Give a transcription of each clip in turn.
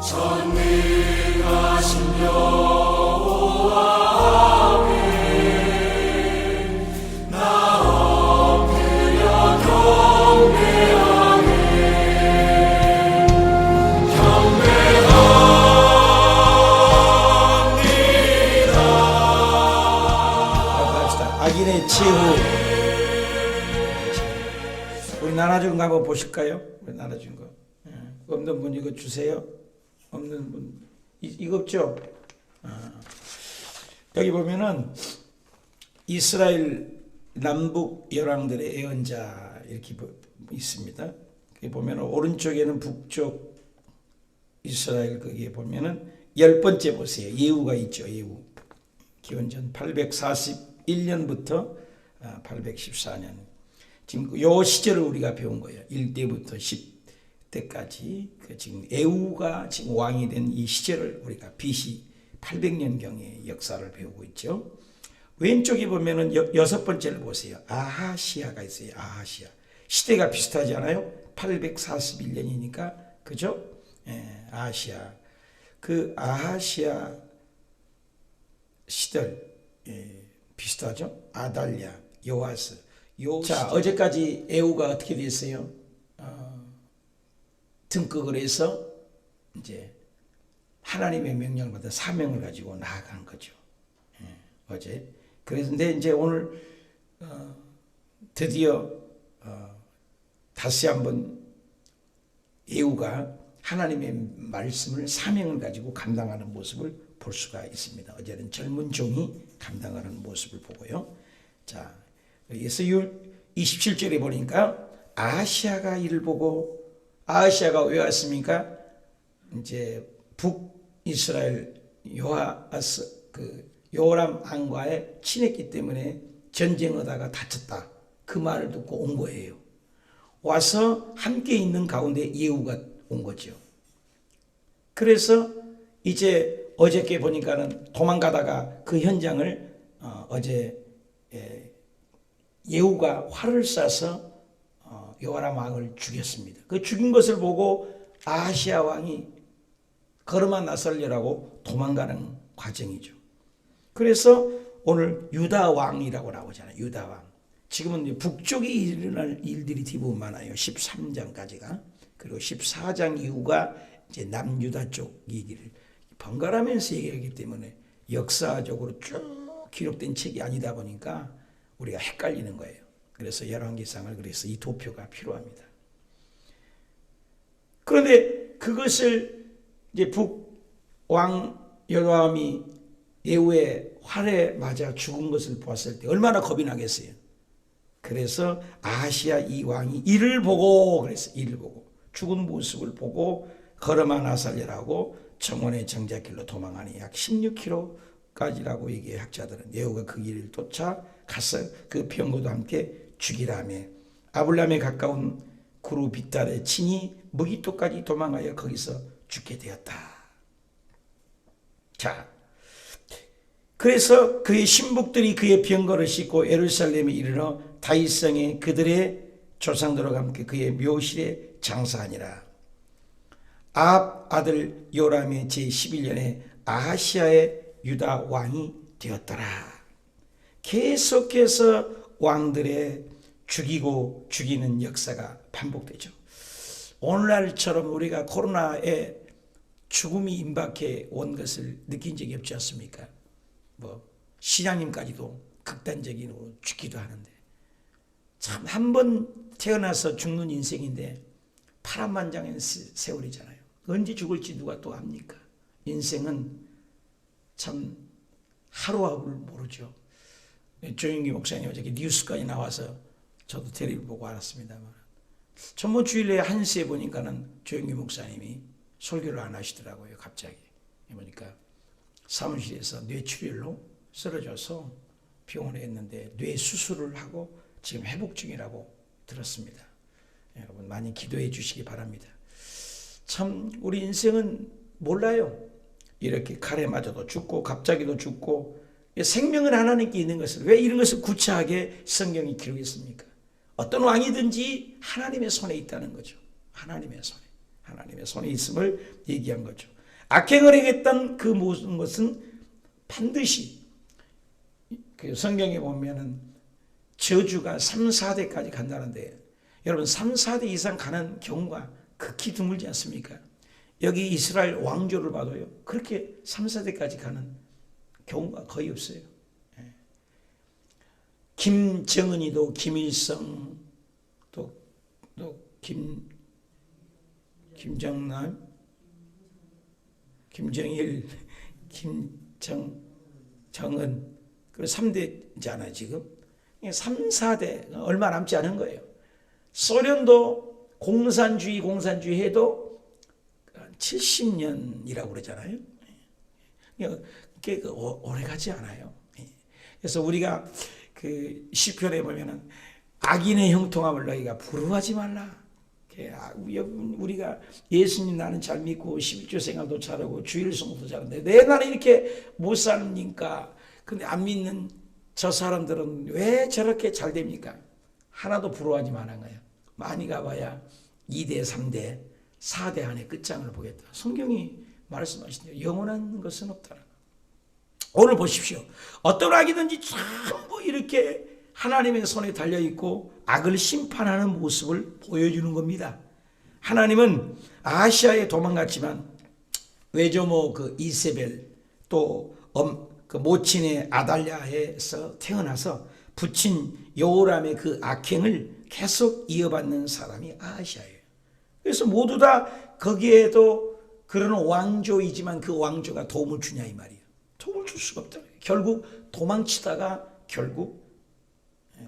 전능하신 여호와께 나 엎드려 경배하네. 경배합니다. 악인의 최후. 우리 나눠준 거 한번 보실까요? 우리 나눠준 거. 없는 분 이거 주세요. 없는 분 이거 없죠? 여기 보면은 이스라엘 남북 열왕들의 예언자 이렇게 있습니다. 여기 보면은 오른쪽에는 북쪽 이스라엘 거기에 보면은 10번째 보세요. 예후가 있죠. 예후. 기원전 841년부터 814년. 지금 요 시절을 우리가 배운 거예요. 1대부터 10대까지. 지금 에후가 지금 왕이 된 이 시절을 우리가 BC 800년경의 역사를 배우고 있죠. 왼쪽에 보면은 여섯 번째를 보세요. 아하시아가 있어요. 아하시아. 시대가 비슷하지 않아요? 841년이니까. 그죠? 아하시아. 그 아하시아 시절 비슷하죠? 아달랴, 요아스. 자, 어제까지 에후가 어떻게 됐어요? 등극을 해서 이제 하나님의 명령을 받아 사명을 가지고 나아간 거죠. 어제. 그런데 이제 오늘 드디어 다시 한번 에후가 하나님의 말씀을 사명을 가지고 감당하는 모습을 볼 수가 있습니다. 어제는 젊은 종이 감당하는 모습을 보고요. 자, 그래서 27절에 보니까 아하시아가 이를 보고, 아하시아가 왜 왔습니까? 이제 북이스라엘 요람 왕과의 친했기 때문에 전쟁하다가 다쳤다. 그 말을 듣고 온 거예요. 와서 함께 있는 가운데 예후가 온 거죠. 그래서 이제 어저께 보니까는 도망가다가 그 현장을 어제 예후가 활을 쏴서 요람 왕을 죽였습니다. 그 죽인 것을 보고 아하시아 왕이 걸음아 나설려라고 도망가는 과정이죠. 그래서 오늘 유다 왕이라고 나오잖아요. 유다 왕. 지금은 북쪽에 일어날 일들이 대부분 많아요. 13장까지가. 그리고 14장 이후가 이제 남유다 쪽 얘기를 번갈아면서 얘기하기 때문에 역사적으로 쭉 기록된 책이 아니다 보니까 우리가 헷갈리는 거예요. 그래서 열왕기상을 그래서 이 도표가 필요합니다. 그런데 그것을 이제 북왕 여로함이 예후의 활에 맞아 죽은 것을 보았을 때 얼마나 겁이 나겠어요. 그래서 아하시아 이 왕이 이를 보고, 그래서 이를 보고 죽은 모습을 보고 걸음아 나살려라고 정원의 정자길로 도망하니 약 16km까지라고 얘기해 학자들은. 예후가 그 길을 쫓아가서 그 병거도 함께 죽이라며 아블람에 가까운 구루 빗달에 친히 무기토까지 도망하여 거기서 죽게 되었다. 자, 그래서 그의 신복들이 그의 병거를 싣고 예루살렘에 이르러 다윗성에 그들의 조상들과 함께 그의 묘실에 장사하니라. 아합 아들 요람의 제11년에 아하시아의 유다 왕이 되었더라. 계속해서 왕들의 죽이고 죽이는 역사가 반복되죠. 오늘날처럼 우리가 코로나에 죽음이 임박해 온 것을 느낀 적이 없지 않습니까? 시장님까지도 극단적으로 죽기도 하는데, 참 한 번 태어나서 죽는 인생인데 파란만장한 세월이잖아요. 언제 죽을지 누가 또 압니까? 인생은 참 하루하루를 모르죠. 조영기 목사님 어저께 뉴스까지 나와서 저도 텔레비를 보고 알았습니다만, 전번 주일에 1시에 보니까는 조영기 목사님이 설교를 안 하시더라고요. 갑자기 보니까 사무실에서 뇌출혈로 쓰러져서 병원에 있는데 뇌 수술을 하고 지금 회복 중이라고 들었습니다. 여러분 많이 기도해 주시기 바랍니다. 참 우리 인생은 몰라요. 이렇게 칼에 맞아도 죽고 갑자기도 죽고, 생명은 하나님께 있는 것을 왜 이런 것을 구체하게 성경이 기록했습니까? 어떤 왕이든지 하나님의 손에 있다는 거죠. 하나님의 손에 있음을 얘기한 거죠. 악행을 행했던 그 모든 것은 반드시 그 성경에 보면은 저주가 3, 4대까지 간다는데, 여러분 3, 4대 이상 가는 경우가 극히 드물지 않습니까? 여기 이스라엘 왕조를 봐도요, 그렇게 3, 4대까지 가는 경우가 거의 없어요. 김정은이도 김일성, 또 김정남, 김정일, 정은, 그리고 3대잖아요 지금. 3, 4대 얼마 남지 않은 거예요. 소련도 공산주의 해도 70년이라고 그러잖아요. 그게 오래가지 않아요. 그래서 우리가 그 시편에 보면은 악인의 형통함을 너희가 부러워하지 말라. 우리가 예수님 나는 잘 믿고 11조 생활도 잘하고 주일 성도 잘하는데 왜 나는 이렇게 못 삽니까? 근데 안 믿는 저 사람들은 왜 저렇게 잘 됩니까? 하나도 부러워하지 말한 거예요. 많이 가봐야 2대, 3대, 4대 안에 끝장을 보겠다. 성경이 말씀하시네요. 영원한 것은 없다는 거. 오늘 보십시오. 어떤 악이든지 전부 이렇게 하나님의 손에 달려있고 악을 심판하는 모습을 보여주는 겁니다. 하나님은 아시아에 도망갔지만 외조모 그 이세벨, 또 그 모친의 아달랴에서 태어나서 부친 여호람의 그 악행을 계속 이어받는 사람이 아하시아예요. 그래서 모두 다 거기에도 그런 왕조이지만 그 왕조가 도움을 주냐 이 말이에요. 도움을 줄 수가 없다. 결국 도망치다가 결국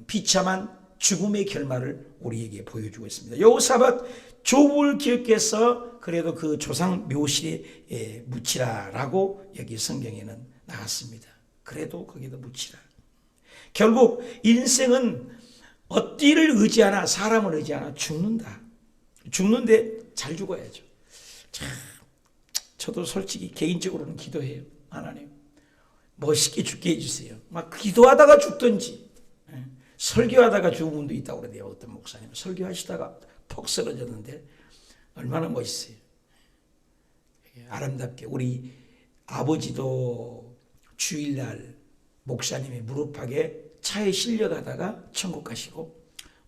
비참한 죽음의 결말을 우리에게 보여주고 있습니다. 여호사밧 좁을 기억해서 그래도 그 조상 묘실에 묻히라라고 여기 성경에는 나왔습니다. 그래도 거기도 묻히라. 결국 인생은 어디를 의지하나 사람을 의지하나 죽는다. 죽는데 잘 죽어야죠. 참, 저도 솔직히 개인적으로는 기도해요. 하나님 멋있게 죽게 해주세요. 막 기도하다가 죽든지, 설교하다가 죽은 분도 있다고 그러대요. 어떤 목사님 설교하시다가 퍽 쓰러졌는데 얼마나 멋있어요. 아름답게. 우리 아버지도 주일날 목사님의 무릎팍에 차에 실려가다가 천국 가시고,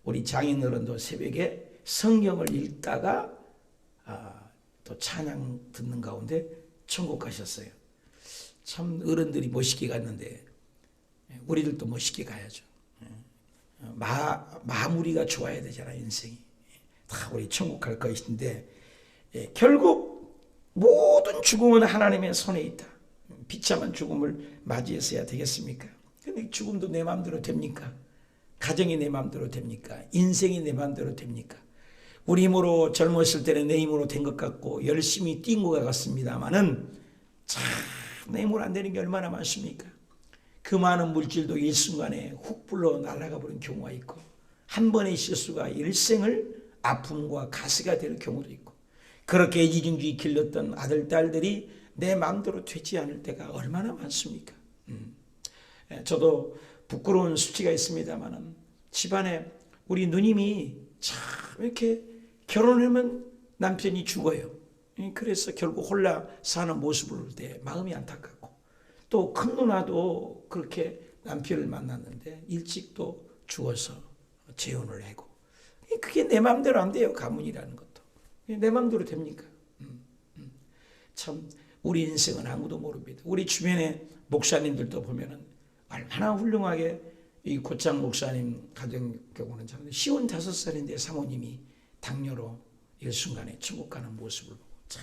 우리 장인어른도 새벽에 성경을 읽다가 또 찬양 듣는 가운데 천국 가셨어요. 참 어른들이 멋있게 갔는데 우리들도 멋있게 가야죠. 마무리가 좋아야 되잖아요. 인생이 다 우리 천국 갈 것인데, 결국 모든 죽음은 하나님의 손에 있다. 비참한 죽음을 맞이했어야 되겠습니까? 근데 죽음도 내 마음대로 됩니까? 가정이 내 마음대로 됩니까? 인생이 내 마음대로 됩니까? 우리 힘으로 젊었을 때는 내 힘으로 된 것 같고 열심히 뛴 것 같습니다만은 참 내 힘으로 안 되는 게 얼마나 많습니까? 그 많은 물질도 일순간에 훅 불러 날아가 버린 경우가 있고, 한 번의 실수가 일생을 아픔과 가시가 될 경우도 있고, 그렇게 애지중지 길렀던 아들 딸들이 내 마음대로 되지 않을 때가 얼마나 많습니까? 저도 부끄러운 수치가 있습니다만은 집안에 우리 누님이 참 이렇게 결혼하면 남편이 죽어요. 그래서 결국 홀라 사는 모습을 볼 때 마음이 안타깝고, 또 큰 누나도 그렇게 남편을 만났는데 일찍 또 죽어서 재혼을 하고, 그게 내 마음대로 안 돼요. 가문이라는 것도 내 마음대로 됩니까? 참 우리 인생은 아무도 모릅니다. 우리 주변에 목사님들도 보면은 얼마나 훌륭하게, 이 고창 목사님 가정 경우는 참 55살인데 사모님이 당뇨로 일순간에 천국 가는 모습을 보고, 참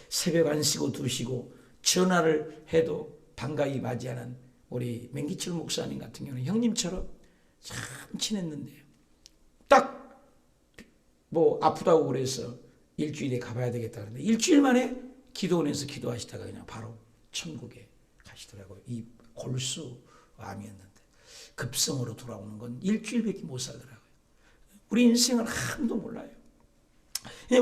새벽 안 쉬고 두시고 전화를 해도 반가이 맞이하는 우리 맹기철 목사님 같은 경우는 형님처럼 참 친했는데요. 딱 뭐 아프다고 그래서 일주일에 가봐야 되겠다 그러는데 일주일 만에 기도원에서 기도하시다가 그냥 바로 천국에 가시더라고요. 이 골수암이었는데 급성으로 돌아오는 건 일주일밖에 못 살더라고요. 우리 인생은 아무도 몰라요.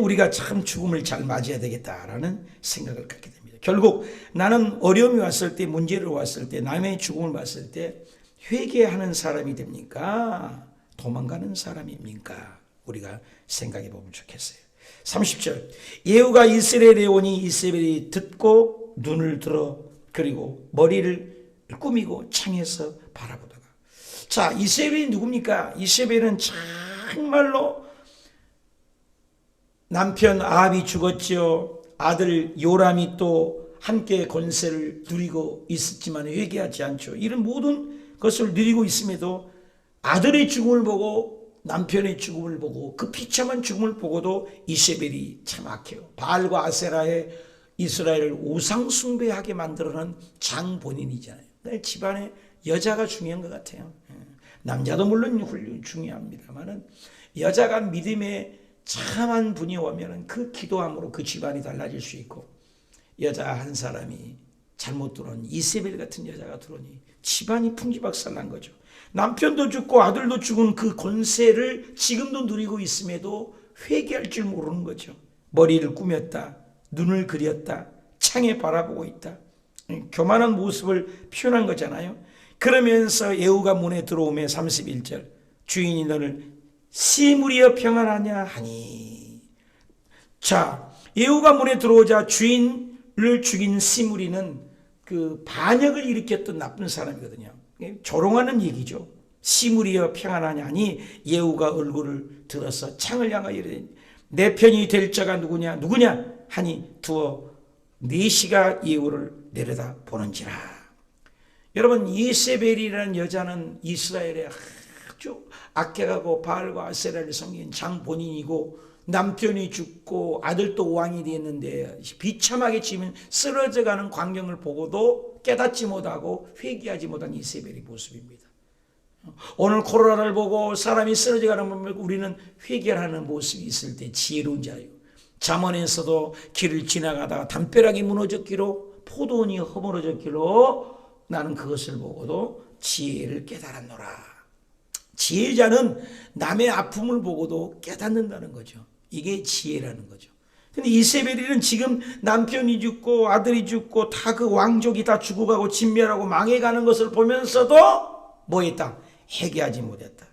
우리가 참 죽음을 잘 맞이해야 되겠다라는 생각을 갖게 됩니다. 결국 나는 어려움이 왔을 때, 문제를 왔을 때, 남의 죽음을 봤을 때 회개하는 사람이 됩니까? 도망가는 사람입니까? 우리가 생각해 보면 좋겠어요. 30절. 예후가 이스라엘에 오니 이세벨이 듣고 눈을 들어 그리고 머리를 꾸미고 창에서 바라보다가. 자, 이세벨이 누굽니까? 이세벨은 정말로 남편 아합이 죽었지요. 아들 요람이 또 함께 권세를 누리고 있었지만 회개하지 않죠. 이런 모든 것을 누리고 있음에도 아들의 죽음을 보고 남편의 죽음을 보고 그 비참한 죽음을 보고도 이세벨이 참 악해요. 바알과 아세라의 이스라엘을 우상 숭배하게 만들어놓은 장본인이잖아요. 집안에 여자가 중요한 것 같아요. 남자도 물론 중요합니다만 여자가 믿음에 참한 분이 오면 그 기도함으로 그 집안이 달라질 수 있고, 여자 한 사람이 잘못 들어오니 이세벨 같은 여자가 들어오니 집안이 풍지박살난 거죠. 남편도 죽고 아들도 죽은 그 권세를 지금도 누리고 있음에도 회개할 줄 모르는 거죠. 머리를 꾸몄다, 눈을 그렸다, 창에 바라보고 있다. 교만한 모습을 표현한 거잖아요. 그러면서 예후가 문에 들어오며 31절, 주인이 너를 시무리여 평안하냐 하니. 자, 예후가 문에 들어오자 주인을 죽인 시무리는 그 반역을 일으켰던 나쁜 사람이거든요. 조롱하는 얘기죠. 시무리여 평안하냐 하니 예후가 얼굴을 들어서 창을 향하여 이르되 내 편이 될 자가 누구냐 하니 두어 네시가 예후를 내려다 보는지라. 여러분, 이세벨이라는 여자는 이스라엘의 아주 악해가고 바알과 아세라를 섬긴 장본인이고 남편이 죽고 아들도 왕이 되었는데 비참하게 지면 쓰러져가는 광경을 보고도 깨닫지 못하고 회개하지 못한 이세벨의 모습입니다. 오늘 코로나를 보고 사람이 쓰러져가는 걸 보면 우리는 회개하는 모습이 있을 때 지혜로운 자예요. 잠언에서도 길을 지나가다가 담벼락이 무너졌기로 포도원이 허물어졌기로 나는 그것을 보고도 지혜를 깨달았노라. 지혜자는 남의 아픔을 보고도 깨닫는다는 거죠. 이게 지혜라는 거죠. 근데 이세벨이는 지금 남편이 죽고 아들이 죽고 다 그 왕족이 다 죽어가고 진멸하고 망해가는 것을 보면서도 뭐 했다? 회개하지 못했다.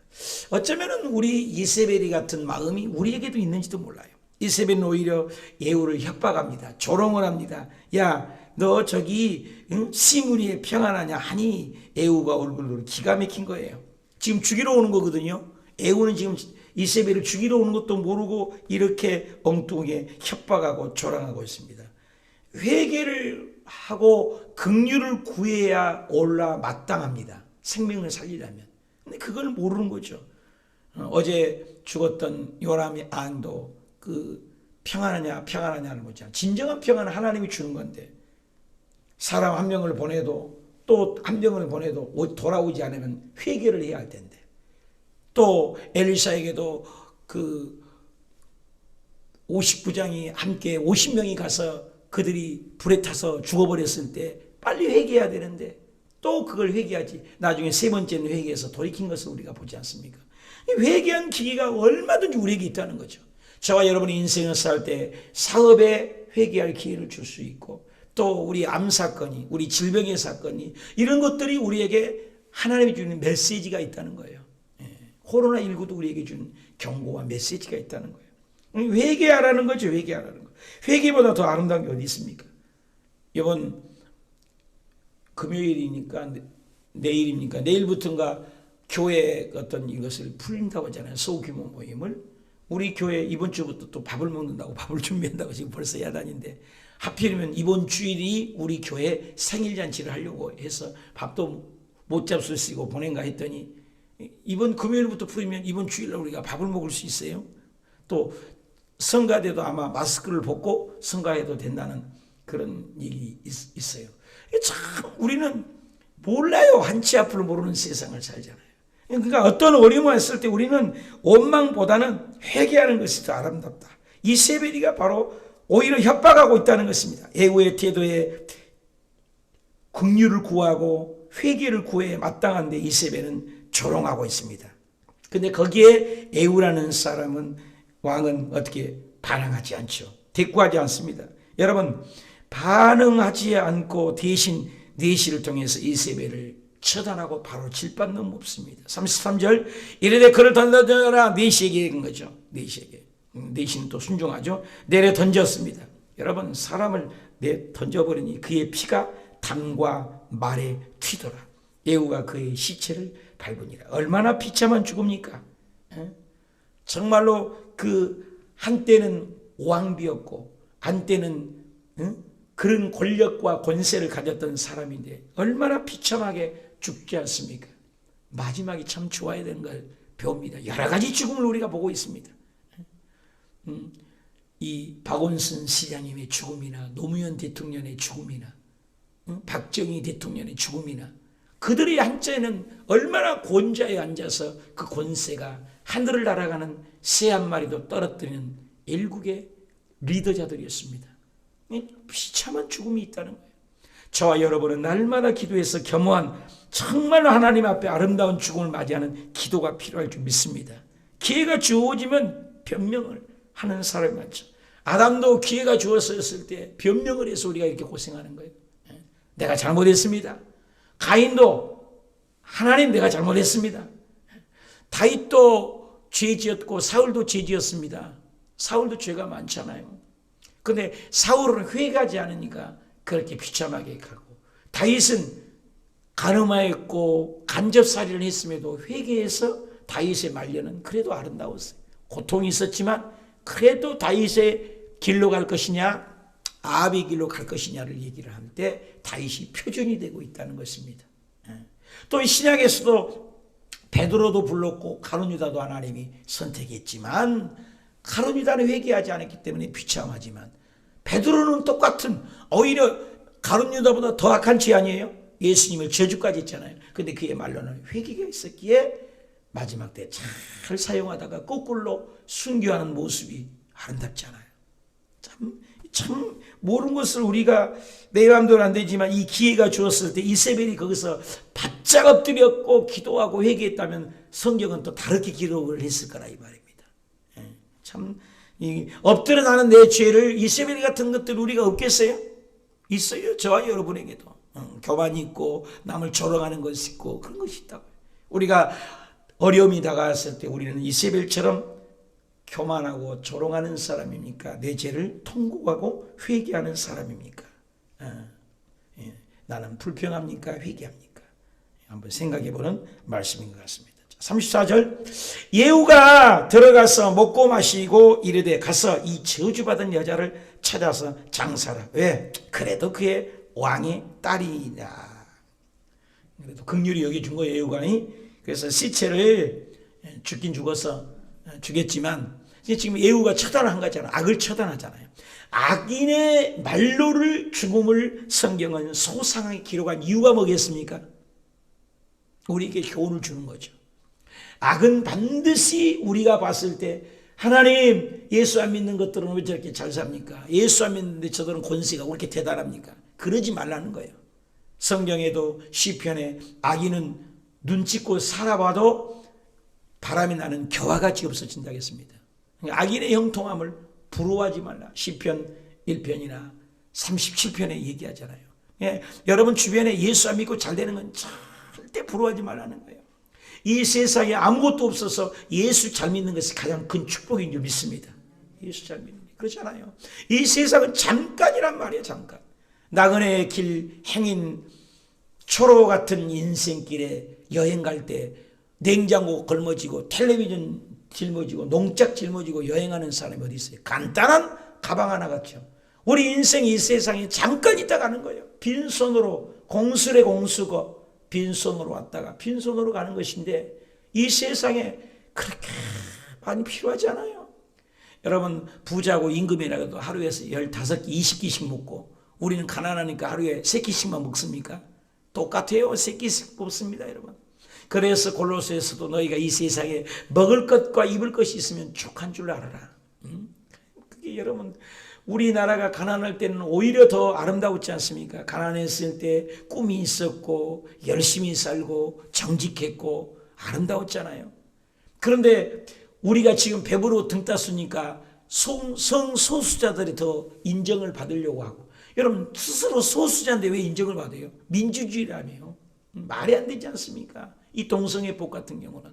어쩌면은 우리 이세벨이 같은 마음이 우리에게도 있는지도 몰라요. 이세벨은 오히려 예후를 협박합니다. 조롱을 합니다. 야, 너 저기 시므리에 평안하냐 하니 예후가 얼굴로 기가 막힌 거예요. 지금 죽이러 오는 거거든요. 예후는 지금 이세벨을 죽이러 오는 것도 모르고 이렇게 엉뚱하게 협박하고 조롱하고 있습니다. 회개를 하고 긍휼을 구해야 올라 마땅합니다. 생명을 살리려면. 근데 그걸 모르는 거죠. 어제 죽었던 요람의 안도 그 평안하냐를 묻잖아요. 진정한 평안은 하나님이 주는 건데 사람 한 명을 보내도 또 한 명을 보내도 돌아오지 않으면 회개를 해야 할 텐데, 또 엘리사에게도 그 50부장이 함께 50명이 가서 그들이 불에 타서 죽어버렸을 때 빨리 회개해야 되는데 또 그걸 회개하지 나중에 세 번째는 회개해서 돌이킨 것을 우리가 보지 않습니까? 회개한 기회가 얼마든지 우리에게 있다는 거죠. 저와 여러분이 인생을 살 때 사업에 회개할 기회를 줄 수 있고, 또 우리 암 사건이, 우리 질병의 사건이, 이런 것들이 우리에게 하나님이 주는 메시지가 있다는 거예요. 코로나19도 우리에게 준 경고와 메시지가 있다는 거예요. 회개하라는 거죠. 회개하라는 거. 회개보다 더 아름다운 게 어디 있습니까? 이번 금요일이니까 내일입니까? 내일부터인가 교회 어떤 이것을 풀린다고 하잖아요. 소규모 모임을. 우리 교회 이번 주부터 또 밥을 먹는다고, 밥을 준비한다고 지금 벌써 야단인데, 하필이면 이번 주일이 우리 교회 생일잔치를 하려고 해서 밥도 못 잡수 쓰고 보낸가 했더니 이번 금요일부터 풀리면 이번 주일날 우리가 밥을 먹을 수 있어요. 또 성가대도 아마 마스크를 벗고 성가해도 된다는 그런 얘기 있어요. 참 우리는 몰라요. 한치 앞을 모르는 세상을 살잖아요. 그러니까 어떤 어려움이 왔을 때 우리는 원망보다는 회개하는 것이 더 아름답다. 이세벨이가 바로 오히려 협박하고 있다는 것입니다. 예후의 태도에 긍휼을 구하고 회개를 구해 마땅한데 이세벨은 조롱하고 있습니다. 근데 거기에 예후라는 사람은, 왕은 어떻게 반응하지 않죠. 대꾸하지 않습니다. 여러분, 반응하지 않고 대신 네시를 통해서 이세벨을 처단하고 바로 질받는 없습니다. 33절, 이르되 그를 던져라. 네시에게 얘기한 거죠. 네시에게. 내시는 또 순종하죠. 내려 던졌습니다. 여러분, 사람을 던져버리니 그의 피가 담과 말에 튀더라. 예후가 그의 시체를 밟으니라. 얼마나 비참한 죽음입니까? 정말로 그 한때는 왕비였고 한때는 그런 권력과 권세를 가졌던 사람인데 얼마나 비참하게 죽지 않습니까? 마지막이 참 좋아야 되는 걸 배웁니다. 여러 가지 죽음을 우리가 보고 있습니다. 이 박원순 시장님의 죽음이나 노무현 대통령의 죽음이나 박정희 대통령의 죽음이나 그들의 한자에는 얼마나 권좌에 앉아서 그 권세가 하늘을 날아가는 새 한 마리도 떨어뜨리는 일국의 리더자들이었습니다. 비참한 죽음이 있다는 거예요. 저와 여러분은 날마다 기도해서 겸허한 정말 하나님 앞에 아름다운 죽음을 맞이하는 기도가 필요할 줄 믿습니다. 기회가 주어지면 변명을 하는 사람이 많죠. 아담도 기회가 주어졌을 때 변명을 해서 우리가 이렇게 고생하는 거예요. 내가 잘못했습니다. 가인도 하나님 내가 잘못했습니다. 다윗도 죄지었고 사울도 죄지었습니다. 사울도 죄가 많잖아요. 근데 사울은 회개하지 않으니까 그렇게 비참하게 가고, 다윗은 간음하였고 간접살인을 했음에도 회개해서 다윗의 말년은 그래도 아름다웠어요. 고통이 있었지만 그래도 다윗의 길로 갈 것이냐 아합의 길로 갈 것이냐를 얘기를 할 때 다윗이 표준이 되고 있다는 것입니다. 또 신약에서도 베드로도 불렀고 가룟 유다도 하나님이 선택했지만 가룟 유다는 회개하지 않았기 때문에 비참하지만 베드로는 똑같은, 오히려 가룟 유다보다 더 악한 죄 아니에요? 예수님을 저주까지 했잖아요. 근데 그의 말로는 회개가 있었기에 마지막 때 잘 사용하다가 거꾸로 순교하는 모습이 아름답잖아요. 참 모르는 것을 우리가 내 마음대로 안 되지만 이 기회가 주었을 때 이세벨이 거기서 바짝 엎드렸고 기도하고 회개했다면 성경은 또 다르게 기록을 했을 거라 이 말입니다. 참 엎드려 나는 내 죄를 이세벨 같은 것들 우리가 없겠어요? 있어요. 저와 여러분에게도 교만이 있고 남을 조롱하는 것이 있고 그런 것이 있다고요. 우리가 어려움이 다가왔을 때 우리는 이세벨처럼 교만하고 조롱하는 사람입니까? 내 죄를 통곡하고 회개하는 사람입니까? 나는 불평합니까? 회개합니까? 한번 생각해보는 말씀인 것 같습니다. 34절, 예후가 들어가서 먹고 마시고 이르되 가서 이 저주받은 여자를 찾아서 장사라. 왜? 그래도 그의 왕의 딸이다. 그래도 긍휼히 여겨준 거예요, 예후가. 그래서 시체를 죽긴 죽어서 죽였지만 지금 예후가 처단을 한 거잖아요. 악을 처단하잖아요. 악인의 말로를 죽음을 성경은 소상하게 기록한 이유가 뭐겠습니까? 우리에게 교훈을 주는 거죠. 악은 반드시 우리가 봤을 때 하나님, 예수 안 믿는 것들은 왜 저렇게 잘 삽니까? 예수 안 믿는데 저들은 권세가 왜 이렇게 대단합니까? 그러지 말라는 거예요. 성경에도 시편에 악인은 눈찍고 살아봐도 바람이 나는 겨와 같이 없어진다고 했습니다. 악인의 형통함을 부러워하지 말라. 시편 1편이나 37편에 얘기하잖아요. 여러분 주변에 예수 안 믿고 잘 되는 건 절대 부러워하지 말라는 거예요. 이 세상에 아무것도 없어서 예수 잘 믿는 것이 가장 큰 축복인 줄 믿습니다. 예수 잘 믿는 게 그렇잖아요. 이 세상은 잠깐이란 말이에요. 잠깐. 나그네의 길 행인 초로 같은 인생길에 여행 갈 때 냉장고 걸머지고 텔레비전 짊어지고 농짝 짊어지고 여행하는 사람이 어디 있어요? 간단한 가방 하나 같죠. 우리 인생 이 세상에 잠깐 있다 가는 거예요. 빈손으로 공술의 공수고 빈손으로 왔다가 빈손으로 가는 것인데 이 세상에 그렇게 많이 필요하지 않아요. 여러분 부자고 임금이라도 하루에 15끼 20끼씩 먹고 우리는 가난하니까 하루에 3끼씩만 먹습니까? 똑같아요. 3끼씩 먹습니다 여러분. 그래서 골로새에서도 너희가 이 세상에 먹을 것과 입을 것이 있으면 족한 줄 알아라. 그게 여러분 우리나라가 가난할 때는 오히려 더 아름다웠지 않습니까? 가난했을 때 꿈이 있었고 열심히 살고 정직했고 아름다웠잖아요. 그런데 우리가 지금 배부르고 등 땄으니까 성소수자들이 더 인정을 받으려고 하고, 여러분 스스로 소수자인데 왜 인정을 받아요? 민주주의라며요. 말이 안 되지 않습니까? 이 동성애법 같은 경우는.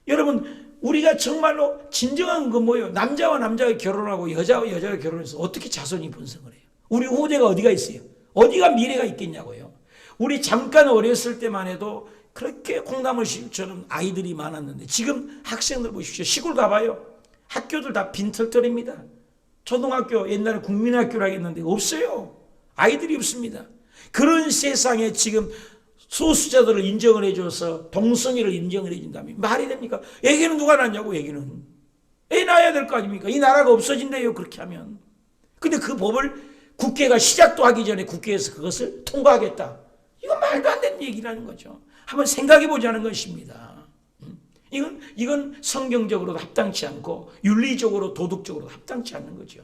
여러분 우리가 정말로 진정한 건 뭐예요? 남자와 남자가 결혼하고 여자와 여자가 결혼해서 어떻게 자손이 번성을 해요? 우리 후대가 어디가 있어요? 어디가 미래가 있겠냐고요. 우리 잠깐 어렸을 때만 해도 그렇게 콩나물 씨처럼 아이들이 많았는데 지금 학생들 보십시오. 시골 가봐요. 학교들 다 빈털터립니다. 초등학교 옛날에 국민학교라 했는데 없어요. 아이들이 없습니다. 그런 세상에 지금 소수자들을 인정을 해줘서 동성애를 인정을 해준다면 말이 됩니까? 애기는 누가 낳냐고. 애기는 애 낳아야 될 거 아닙니까? 이 나라가 없어진대요 그렇게 하면. 근데 그 법을 국회가 시작도 하기 전에 국회에서 그것을 통과하겠다. 이건 말도 안 되는 얘기라는 거죠. 한번 생각해 보자는 것입니다. 이건 성경적으로도 합당치 않고 윤리적으로 도덕적으로도 합당치 않는 거죠.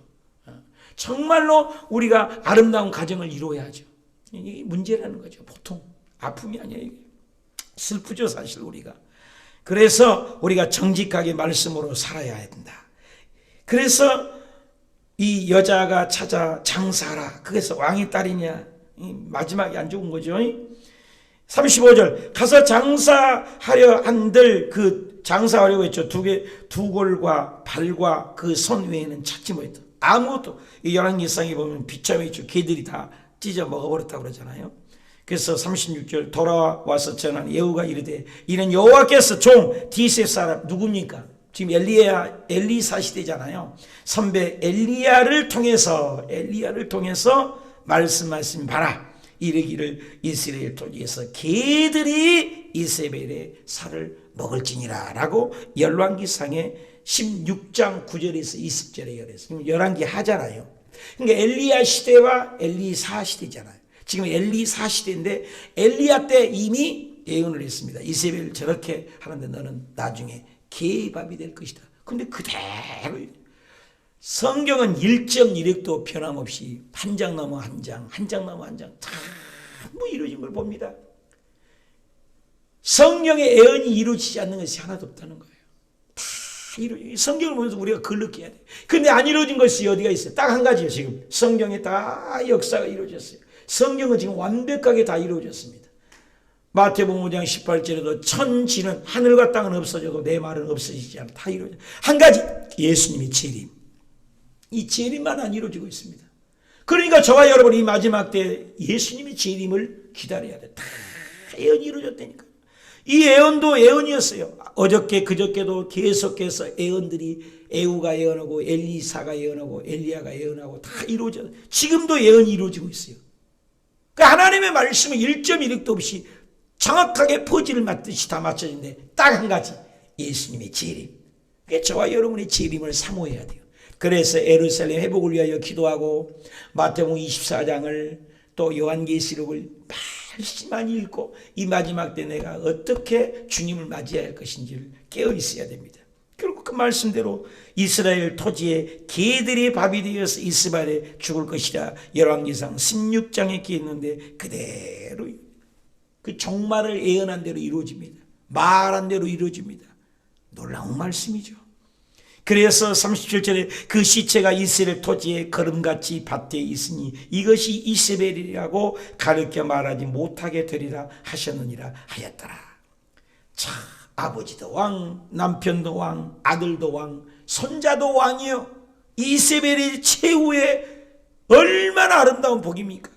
정말로 우리가 아름다운 가정을 이루어야죠. 이게 문제라는 거죠. 보통 아픔이 아니에요. 이게. 슬프죠 사실 우리가. 그래서 우리가 정직하게 말씀으로 살아야 된다. 그래서 이 여자가 찾아 장사하라. 그래서 왕의 딸이냐. 마지막에 안 좋은 거죠. 35절 가서 장사하려 한들 그 장사하려고 했죠. 두 골과 발과 그 손 외에는 찾지 못했다. 아무것도. 이 열왕기상에 보면 비참해 있죠. 개들이 다 찢어 먹어버렸다고 그러잖아요. 그래서 36절 돌아와서 전한 예후가 이르되 이는 여호와께서 종 디셋 사람 누굽니까? 지금 엘리사 시대잖아요. 선배 엘리야를 통해서 말씀하신 바라. 이르기를 이스라엘 토지에서 개들이 이세벨의 살을 먹을지니라 라고 열왕기상의 16장 9절에서 20절에 열했어요. 열왕기 하잖아요. 그러니까 엘리야 시대와 엘리사 시대잖아요. 지금 엘리사 시대인데 엘리야 때 이미 예언을 했습니다. 이세벨 저렇게 하는데 너는 나중에 개의 밥이 될 것이다. 근데 그대로 성경은 1.1획도 변함없이 한 장 넘어 한 장, 한 장 넘어 한 장 다 뭐 이루어진 걸 봅니다. 성경의 예언이 이루어지지 않는 것이 하나도 없다는 거예요. 다 이루어져. 성경을 보면서 우리가 그걸 느껴야 돼. 근데 안 이루어진 것이 어디가 있어요? 딱 한 가지예요. 지금 성경에 다 역사가 이루어졌어요. 성경은 지금 완벽하게 다 이루어졌습니다. 마태복음 5장 18절에도 천지는 하늘과 땅은 없어져도 내 말은 없어지지 않아. 다 이루어져. 한 가지 예수님의 재림. 이 재림만 안 이루어지고 있습니다. 그러니까 저와 여러분 이 마지막 때 예수님의 재림을 기다려야 돼. 다 예언이 이루어졌다니까. 이 예언도 예언이었어요. 어저께 그저께도 계속해서 예언들이 에후가 예언하고 엘리사가 예언하고 엘리야가 예언하고 다 이루어져. 지금도 예언이 이루어지고 있어요. 그러니까 하나님의 말씀은 1.1획도 없이 정확하게 퍼즐을 맞듯이 다 맞춰진데 딱 한 가지 예수님의 재림. 그러니까 저와 여러분의 재림을 사모해야 돼요. 그래서 예루살렘 회복을 위하여 기도하고 마태복음 24장을 또 요한계시록을 많이 읽고 이 마지막 때 내가 어떻게 주님을 맞이해야 할 것인지를 깨어 있어야 됩니다. 결국 그 말씀대로 이스라엘 토지에 개들이 밥이 되어서 이스라엘에 죽을 것이라 열왕기상 16장에 기했는데 그대로 그 종말을 예언한 대로 이루어집니다. 말한 대로 이루어집니다. 놀라운 말씀이죠. 그래서 37절에 그 시체가 이스라엘 토지에 거름같이 밭에 있으니 이것이 이세벨이라고 가르쳐 말하지 못하게 되리라 하셨느니라 하였더라. 자, 아버지도 왕, 남편도 왕, 아들도 왕, 손자도 왕이요. 이세벨의 최후의 얼마나 아름다운 복입니까?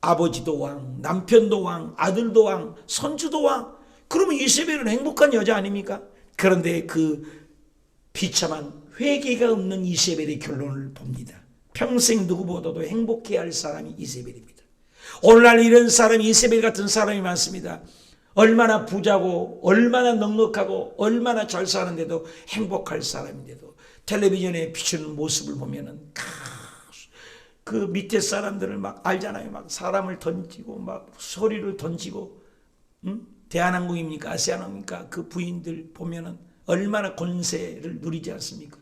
아버지도 왕, 남편도 왕, 아들도 왕, 손주도 왕. 그러면 이세벨은 행복한 여자 아닙니까? 그런데 그 비참한 회개가 없는 이세벨의 결론을 봅니다. 평생 누구보다도 행복해야 할 사람이 이세벨입니다. 오늘날 이런 사람이 이세벨 같은 사람이 많습니다. 얼마나 부자고 얼마나 넉넉하고 얼마나 잘 사는데도 행복할 사람인데도 텔레비전에 비추는 모습을 보면은 그 밑에 사람들을 막 알잖아요. 막 사람을 던지고 막 소리를 던지고 대한항공입니까 아시아나입니까 그 부인들 보면은 얼마나 권세를 누리지 않습니까?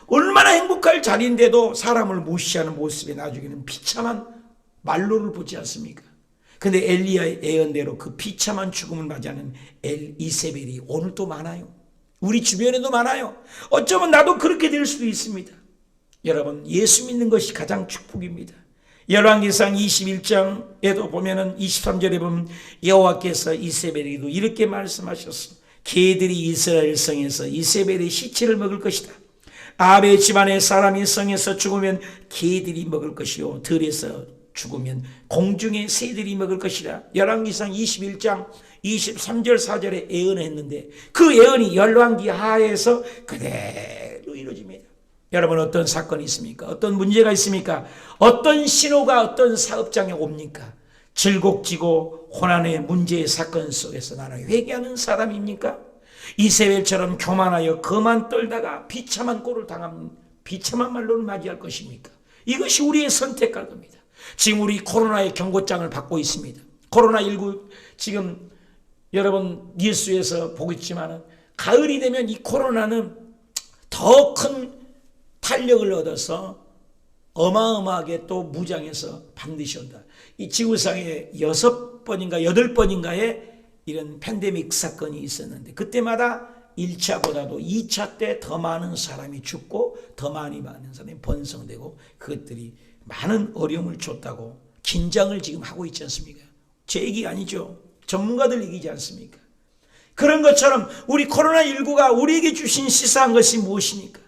얼마나 행복할 자리인데도 사람을 무시하는 모습에 나중에는 비참한 말로를 보지 않습니까? 근데 엘리야의 예언대로 그 비참한 죽음을 맞이하는 이세벨이 오늘도 많아요. 우리 주변에도 많아요. 어쩌면 나도 그렇게 될 수도 있습니다. 여러분 예수 믿는 것이 가장 축복입니다. 열왕기상 21장에도 보면은 23절에 보면 여호와께서 이세벨에게도 이렇게 말씀하셨습니다. 개들이 이스라엘 성에서 이세벨의 시체를 먹을 것이다. 아합의 집안의 사람이 성에서 죽으면 개들이 먹을 것이요 들에서 죽으면 공중의 새들이 먹을 것이라. 열왕기상 21장 23절 4절에 예언했는데 그 예언이 열왕기 하에서 그대로 이루어집니다. 여러분, 어떤 사건이 있습니까? 어떤 문제가 있습니까? 어떤 신호가 어떤 사업장에 옵니까? 질곡지고 고난의 문제의 사건 속에서 나는 회개하는 사람입니까? 이세벨처럼 교만하여 거만 떨다가 비참한 꼴을 당하면 비참한 말로는 맞이할 것입니까? 이것이 우리의 선택할 겁니다. 지금 우리 코로나의 경고장을 받고 있습니다. 코로나19 지금 여러분 뉴스에서 보고 있지만 가을이 되면 이 코로나는 더 큰 탄력을 얻어서 어마어마하게 또 무장해서 반드시 온다. 이 지구상에 6번인가 8번인가의 이런 팬데믹 사건이 있었는데 그때마다 1차보다도 2차 때 더 많은 사람이 죽고 더 많은 사람이 번성되고 그것들이 많은 어려움을 줬다고 긴장을 지금 하고 있지 않습니까? 제 얘기 아니죠. 전문가들 얘기지 않습니까? 그런 것처럼 우리 코로나19가 우리에게 주신 시사한 것이 무엇입니까?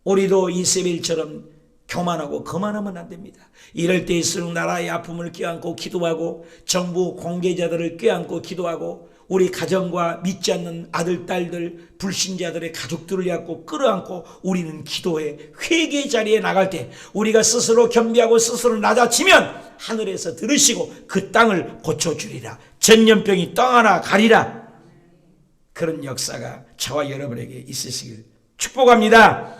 우리도 이세벨처럼 교만하고 거만하면 안 됩니다. 이럴 때일수록 나라의 아픔을 껴안고 기도하고 정부 공개자들을 껴안고 기도하고 우리 가정과 믿지 않는 아들, 딸들, 불신자들의 가족들을 엮고 끌어안고 우리는 기도해 회개 자리에 나갈 때 우리가 스스로 겸비하고 스스로 낮아지면 하늘에서 들으시고 그 땅을 고쳐주리라. 전염병이 땅 하나 가리라. 그런 역사가 저와 여러분에게 있으시길 축복합니다.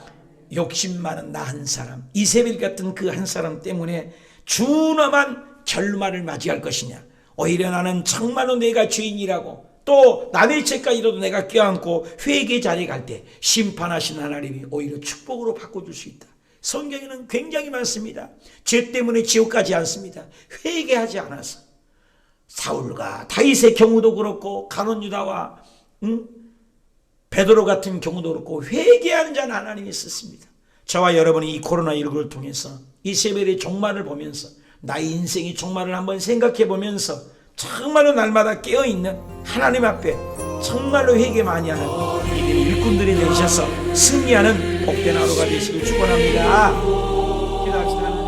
욕심 많은 나 한 사람, 이세벨 같은 그 한 사람 때문에 준엄한 결말을 맞이할 것이냐? 오히려 나는 정말로 내가 죄인이라고 또 남의 죄까지도 내가 껴안고 회개 자리에 갈 때 심판하신 하나님이 오히려 축복으로 바꿔줄 수 있다. 성경에는 굉장히 많습니다. 죄 때문에 지옥 가지 않습니다. 회개하지 않아서. 사울과 다윗의 경우도 그렇고 가룟 유다와 베드로 같은 경우도 그렇고 회개하는 자는 하나님이 쓰십니다. 저와 여러분이 이 코로나19를 통해서 이세벨의 종말을 보면서 나의 인생의 종말을 한번 생각해 보면서 정말로 날마다 깨어있는 하나님 앞에 정말로 회개 많이 하는 믿음의 일꾼들이 되셔서 승리하는 복된 하루가 되시길 축원합니다. 기도합시다.